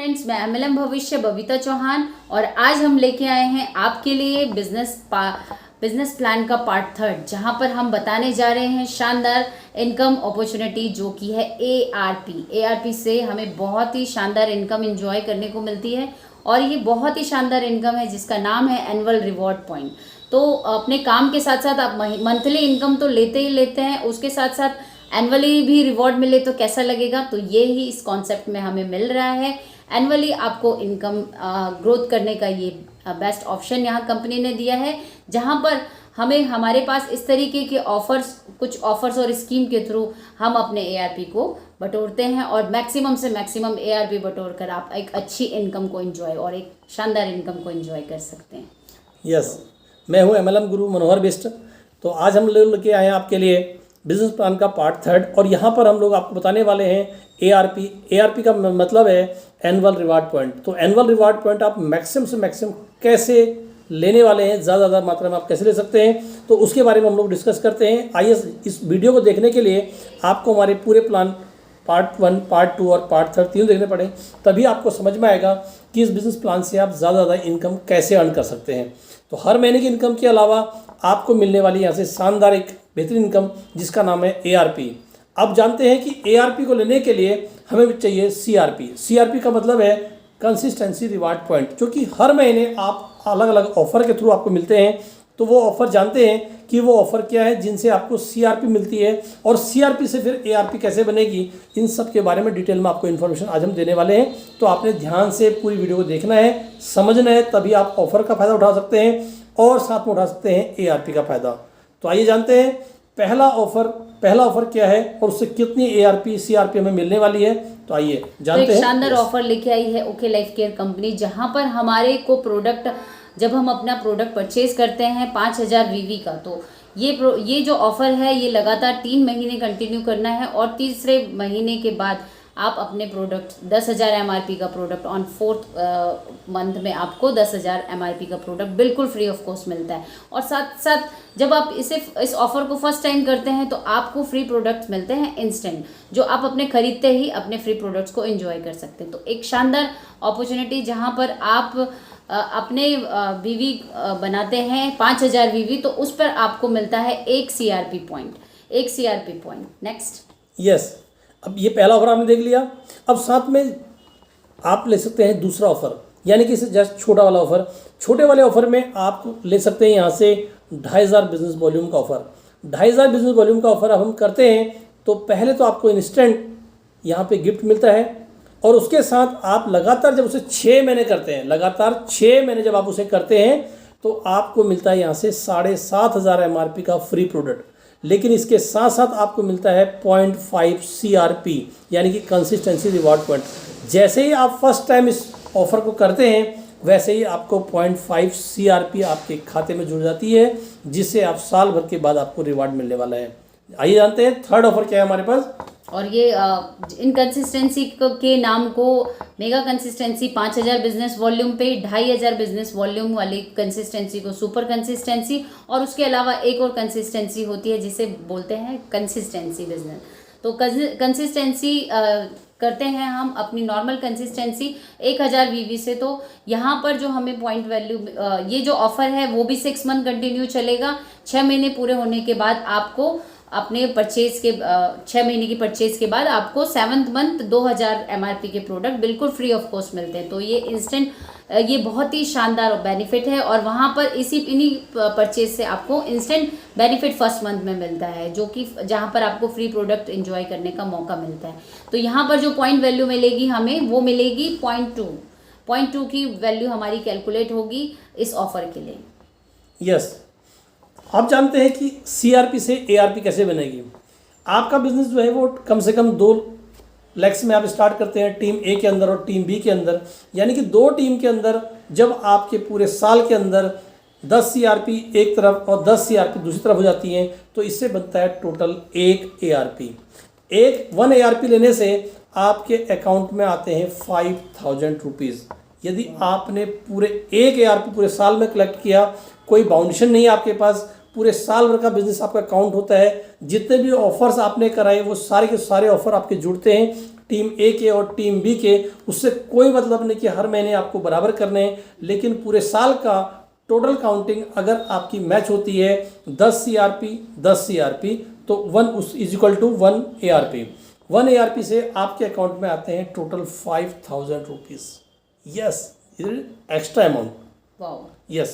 Friends, मैं MLM भविष्य बबीता चौहान और आज हम लेके आए हैं आपके लिए बिजनेस प्लान का पार्ट थर्ड, जहां पर हम बताने जा रहे हैं शानदार इनकम अपॉर्चुनिटी जो कि है एआरपी से हमें बहुत ही शानदार इनकम एंजॉय करने को मिलती है और ये बहुत ही शानदार इनकम है जिसका नाम है एनुअल रिवॉर्ड पॉइंट। तो अपने काम के साथ साथ आप मंथली इनकम तो लेते ही लेते हैं, उसके साथ साथ एनुअली भी रिवॉर्ड मिले तो कैसा लगेगा। तो ये ही इस कॉन्सेप्ट में हमें मिल रहा है। एनुअली आपको इनकम ग्रोथ करने का ये बेस्ट ऑप्शन यहाँ कंपनी ने दिया है, जहाँ पर हमारे पास इस तरीके के कुछ ऑफर्स और स्कीम के थ्रू हम अपने एआरपी को बटोरते हैं और मैक्सिमम से मैक्सिमम एआरपी बटोर कर आप एक अच्छी इनकम को एंजॉय और एक शानदार इनकम को एंजॉय कर सकते हैं। यस, मैं हूँ एमएलएम गुरु मनोहर बिष्ट। तो आज हम लेके आए हैं आपके लिए बिजनेस प्लान का पार्ट थर्ड और यहाँ पर हम लोग आपको बताने वाले हैं एआरपी का मतलब है एनुअल रिवार्ड पॉइंट। तो एनुअल रिवार्ड पॉइंट आप मैक्सिमम से मैक्सिमम कैसे लेने वाले हैं, ज़्यादा मात्रा में आप कैसे ले सकते हैं, तो उसके बारे में हम लोग डिस्कस करते हैं। आइए इस वीडियो को देखने के लिए आपको हमारे पूरे प्लान पार्ट 1, पार्ट 2 और पार्ट 3 तीनों देखने पड़े, तभी आपको समझ में आएगा कि इस बिज़नेस प्लान से आप ज़्यादा इनकम कैसे अर्न कर सकते हैं। तो हर महीने की इनकम के अलावा आपको मिलने वाली यहाँ से शानदार एक बेहतरीन इनकम जिसका नाम है एआरपी। अब जानते हैं कि एआरपी को लेने के लिए हमें चाहिए सीआरपी का मतलब है कंसिस्टेंसी रिवार्ड पॉइंट, जो कि हर महीने आप अलग अलग ऑफर के थ्रू आपको मिलते हैं। तो वो ऑफर जानते हैं कि वो ऑफर क्या है जिनसे आपको सीआरपी मिलती है और सीआरपी से फिर एआरपी कैसे बनेगी, इन सब के बारे में डिटेल में आपको इन्फॉर्मेशन आज हम देने वाले हैं। तो आपने ध्यान से पूरी वीडियो को देखना है, समझना है, तभी आप ऑफर का फ़ायदा उठा सकते हैं और साथ में उठा सकते हैं एआरपी का फ़ायदा। तो आइए जानते हैं पहला ऑफर क्या है और उससे कितनी एआरपी सीआरपी हमें मिलने वाली है। तो आइए जानते हैं। शानदार ऑफर लेके आई है ओके लाइफ केयर कंपनी, जहां पर हमारे को प्रोडक्ट जब हम अपना प्रोडक्ट परचेज करते हैं 5000 वीवी का, तो ये जो ऑफर है ये लगातार 3 महीने कंटिन्यू करना है और तीसरे महीने के बाद आप अपने प्रोडक्ट 10,000 एमआरपी का प्रोडक्ट ऑन 4th मंथ में आपको 10,000 एमआरपी का प्रोडक्ट बिल्कुल फ्री ऑफ कॉस्ट मिलता है। और साथ साथ जब आप इस ऑफर को फर्स्ट टाइम करते हैं तो आपको फ्री प्रोडक्ट्स मिलते हैं इंस्टेंट, जो आप अपने खरीदते ही अपने फ्री प्रोडक्ट्स को एंजॉय कर सकते हैं। तो एक शानदार अपॉर्चुनिटी जहां पर आप अपने वीवी बनाते हैं 5000 वीवी, तो उस पर आपको मिलता है एक सीआरपी पॉइंट। नेक्स्ट, यस, अब ये पहला ऑफर आपने देख लिया। अब साथ में आप ले सकते हैं दूसरा ऑफर, यानी कि जस्ट छोटा वाला ऑफर। छोटे वाले ऑफर में आप ले सकते हैं यहाँ से 2500 बिजनेस वॉल्यूम का ऑफर। 2500 बिजनेस वॉल्यूम का ऑफर अब हम करते हैं तो पहले तो आपको इंस्टेंट यहाँ पे गिफ्ट मिलता है और उसके साथ आप लगातार जब उसे 6 महीने करते हैं, लगातार 6 महीने जब आप उसे करते हैं तो आपको मिलता है यहाँ से 7500 एमआरपी का फ्री प्रोडक्ट। लेकिन इसके साथ साथ आपको मिलता है 0.5 सीआरपी, यानी कि कंसिस्टेंसी रिवॉर्ड पॉइंट। जैसे ही आप फर्स्ट टाइम इस ऑफर को करते हैं वैसे ही आपको 0.5 सीआरपी आपके खाते में जुड़ जाती है, जिससे आप साल भर के बाद आपको रिवॉर्ड मिलने वाला है। आइए जानते हैं थर्ड ऑफर क्या है हमारे पास। और ये इन कंसिस्टेंसी के नाम को मेगा कंसिस्टेंसी 5000 बिजनेस वॉल्यूम पे, 2500 बिजनेस वॉल्यूम वाली कंसिस्टेंसी को सुपर कंसिस्टेंसी, और उसके अलावा एक और कंसिस्टेंसी होती है जिसे बोलते हैं कंसिस्टेंसी बिजनेस। तो कंसिस्टेंसी करते हैं हम अपनी नॉर्मल कंसिस्टेंसी 1000 वीवी से। तो यहाँ पर जो हमें पॉइंट वैल्यू ये जो ऑफर है वो भी 6 मंथ कंटिन्यू चलेगा। 6 महीने पूरे होने के बाद आपको अपने परचेज के 6 महीने की परचेज के बाद आपको 7th मंथ 2000 एमआरपी के प्रोडक्ट बिल्कुल फ्री ऑफ कॉस्ट मिलते हैं। तो ये बहुत ही शानदार बेनिफिट है और वहाँ पर इन्हीं परचेज से आपको इंस्टेंट बेनिफिट फर्स्ट मंथ में मिलता है, जो कि जहाँ पर आपको फ्री प्रोडक्ट एंजॉय करने का मौका मिलता है। तो यहाँ पर जो पॉइंट वैल्यू मिलेगी हमें, वो मिलेगी 0.2 की वैल्यू हमारी कैलकुलेट होगी इस ऑफर के लिए। यस, आप जानते हैं कि सीआरपी से एआरपी कैसे बनेगी। आपका बिजनेस जो है वो कम से कम 2 लेग्स में आप स्टार्ट करते हैं, टीम ए के अंदर और टीम बी के अंदर, यानी कि 2 टीम के अंदर जब आपके पूरे साल के अंदर 10 सीआरपी एक तरफ और 10 सीआरपी दूसरी तरफ हो जाती हैं, तो इससे बनता है टोटल 1 एआरपी। 1 एआरपी लेने से आपके अकाउंट में आते हैं 5000 रुपीज़। यदि आपने पूरे 1 एआरपी पूरे साल में कलेक्ट किया, कोई बाउंडेशन नहीं है आपके पास, पूरे साल भर का बिजनेस आपका काउंट होता है। जितने भी ऑफर्स आपने कराए वो सारे के सारे ऑफर आपके जुड़ते हैं टीम ए के और टीम बी के, उससे कोई मतलब नहीं कि हर महीने आपको बराबर करने हैं, लेकिन पूरे साल का टोटल काउंटिंग अगर आपकी मैच होती है 10 CRP 10 CRP तो 1 is equal to 1 ARP। 1 ARP से आपके अकाउंट में आते हैं total 5,000 rupees. Yes, extra amount. Wow. Yes,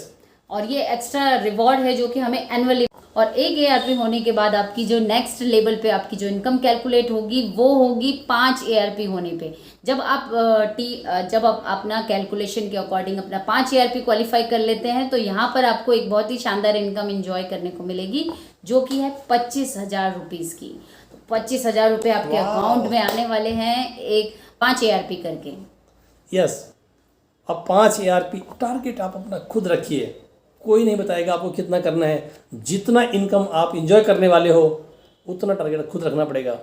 और ये एक्स्ट्रा रिवॉर्ड है जो कि हमें एनुअली, और एक ARP होने के बाद आपकी जो नेक्स्ट लेवल पे आपकी जो इनकम कैलकुलेट होगी वो होगी 5 ARP होने पे। जब आप जब आप अपना कैलकुलेशन के अकॉर्डिंग अपना 5 ARP क्वालिफाई कर लेते हैं तो यहाँ पर आपको एक बहुत ही शानदार इनकम एंजॉय करने को मिलेगी जो कि है 25,000 रुपीज़ की। तो 25,000 रुपये आपके अकाउंट में आने वाले हैं एक 5 ARP करके। यस। अब 5 ARP टारगेट आप अपना खुद रखिए, कोई नहीं बताएगा आपको कितना करना है। जितना इनकम आप इंजॉय करने वाले हो उतना टारगेट खुद रखना पड़ेगा।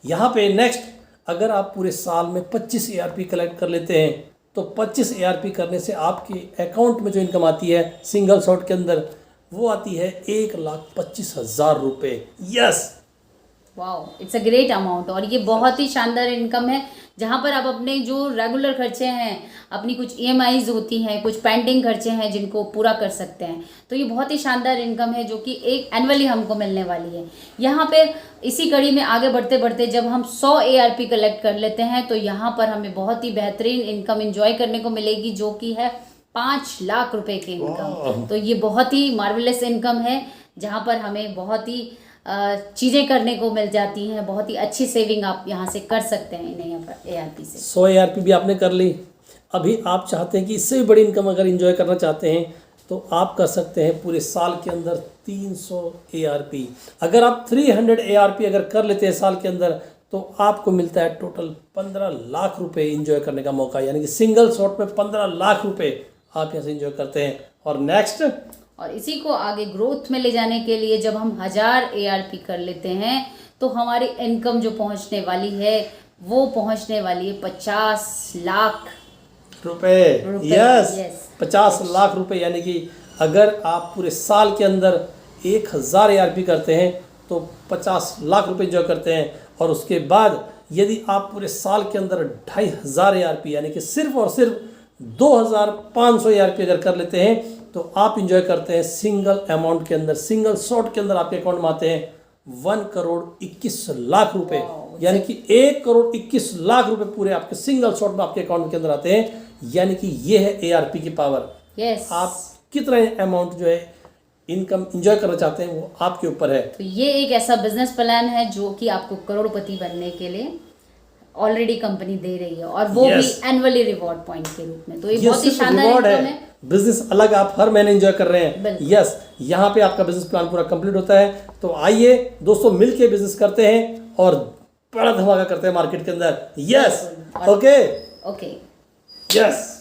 यहाँ पे नेक्स्ट, अगर आप पूरे साल में 25 ARP कलेक्ट कर लेते हैं तो 25 ARP करने से आपके अकाउंट में जो इनकम आती है सिंगल शॉट के अंदर वो आती है 1,25,000 रुपये। Yes, wow, it's a great amount. और ये बहुत ही शानदार इनकम है जहाँ पर आप अपने जो रेगुलर खर्चे हैं, अपनी कुछ EMIs होती हैं, कुछ पेंडिंग खर्चे हैं जिनको पूरा कर सकते हैं। तो ये बहुत ही शानदार इनकम है जो कि एक एनुअली हमको मिलने वाली है। यहाँ पे इसी कड़ी में आगे बढ़ते बढ़ते जब हम 100 ARP कलेक्ट कर लेते हैं तो यहाँ पर हमें बहुत ही बेहतरीन इनकम एंजॉय करने को मिलेगी जो कि है 5 लाख रुपए की इनकम। तो ये बहुत ही मार्वेलस इनकम है जहाँ पर हमें बहुत ही चीज़ें करने को मिल जाती हैं। बहुत ही अच्छी सेविंग आप यहाँ से कर सकते हैं इन्हें यहाँ पर ARP से। 100 ARP भी आपने कर ली। अभी आप चाहते हैं कि इससे भी बड़ी इनकम अगर इंजॉय करना चाहते हैं तो आप कर सकते हैं पूरे साल के अंदर 300 ARP। अगर आप 300 ARP अगर कर लेते हैं साल के अंदर तो आपको मिलता है टोटल 15 लाख रुपए इंजॉय करने का मौका, यानी कि सिंगल शॉट में 15 लाख रुपए आप यहाँ से इंजॉय करते हैं। और नेक्स्ट, और इसी को आगे ग्रोथ में ले जाने के लिए जब हम 1000 ARP कर लेते हैं तो हमारी इनकम जो पहुंचने वाली है वो पहुंचने वाली है 50 लाख रुपए। यस, 50 लाख रुपए, यानी कि अगर आप पूरे साल के अंदर 1000 ARP करते हैं तो 50 लाख रुपए इंजॉय करते हैं। और उसके बाद यदि आप पूरे साल के अंदर 2500 ARP यानी कि सिर्फ और सिर्फ 2500 ARP अगर कर लेते हैं तो आप इंजॉय करते हैं सिंगल अमाउंट के अंदर, सिंगल शॉट के अंदर आपके अकाउंट में आते हैं 1,21,00,000 रुपए, यानी कि 1,21,00,000 रुपए पूरे आपके सिंगल शॉट में आपके अकाउंट के अंदर आते हैं। यानी कि ये है ARP की पावर। यस। आप कितना अमाउंट जो है इनकम इंजॉय करना चाहते हैं वो आपके ऊपर है। तो ये एक ऐसा बिजनेस प्लान है जो कि आपको करोड़पति बनने के लिए ऑलरेडी कंपनी दे रही है, और वो भी एनुअली रिवॉर्ड पॉइंट के रूप में। तो ये बहुत ही शानदार इनकम है। बिजनेस अलग आप हर महीने एंजॉय कर रहे हैं। यस, यहाँ पे आपका बिजनेस प्लान पूरा कंप्लीट होता है। तो आइए दोस्तों मिलके बिजनेस करते हैं और बड़ा धमाका करते हैं मार्केट के अंदर। Yes, okay, okay, yes.